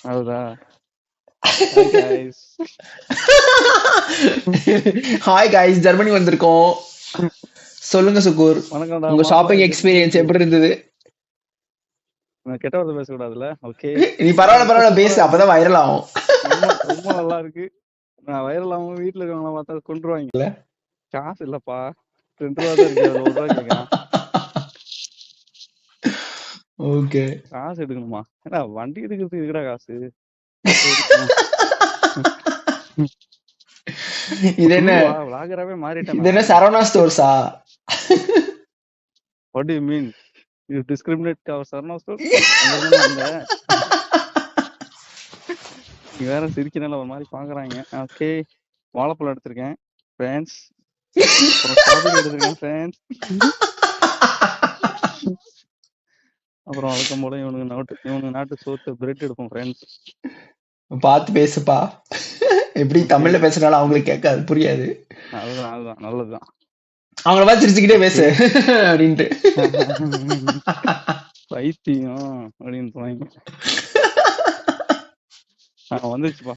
ஹவுதா? Hi guys. Hi guys, Germany வந்திருக்கோம். சொல்லுங்க சுகூர், வணக்கம்டா உங்க மாப்பிள்ள, ஷாப்பிங் இது எப்படி எக்ஸ்பீரியன்ஸ் இருக்கு? எப்படி இருந்தது? நான் கெட்ட வார்த்தை பேசக்கூடாதுல்ல. ஓகே, நீ பரவாயில்ல பேசு, அப்பதான் வைரல் ஆகும். ரொம்ப ரொம்ப நல்லா இருக்கு. நான் வைரல் ஆகும் வீட்டுல இருக்கவங்கள பார்த்தா கொண்டுருவாங்க. காசு இல்லப்பா, 2 ரூபா தான் இருக்கு, அதுல 1 ரூபா கேட்கறான். ஓகே, காசு எடுக்கணுமா? ஏடா வண்டி எடுக்கிறதுக்கு இருக்குடா காசு. இது என்ன விளாகராவே மாறிட்டேன். இது என்ன சரவணா ஸ்டோர்ஸா? What do you mean? You discriminate our Saravana store? நீ வேற சிரிக்கிறனால ஒரு மாதிரி பாக்குறாங்க. ஓகே, வாழைப்பழம் எடுத்திருக்கேன் ஃப்ரெண்ட்ஸ், அப்புறம் ஸ்ட்ராபெரி எடுத்திருக்கேன் ஃப்ரெண்ட்ஸ், அப்புறம் வழக்கம் போல இவனுக்கு நாட்டு சோத்து பிரெட் எடுப்போம் ஃப்ரெண்ட்ஸ். பார்த்து பேசுப்பா. எப்படி தமிழ்ல பேசுனாலும் அவங்களுக்கு கேட்காது, புரியாது. அதுதான் நல்லதுதான். அவங்கள பார்த்து சிரிச்சுக்கிட்டே பேசு அப்படின்ட்டு. பைத்தியம் அப்படின்னு போனாங்க. வந்துச்சுப்பா.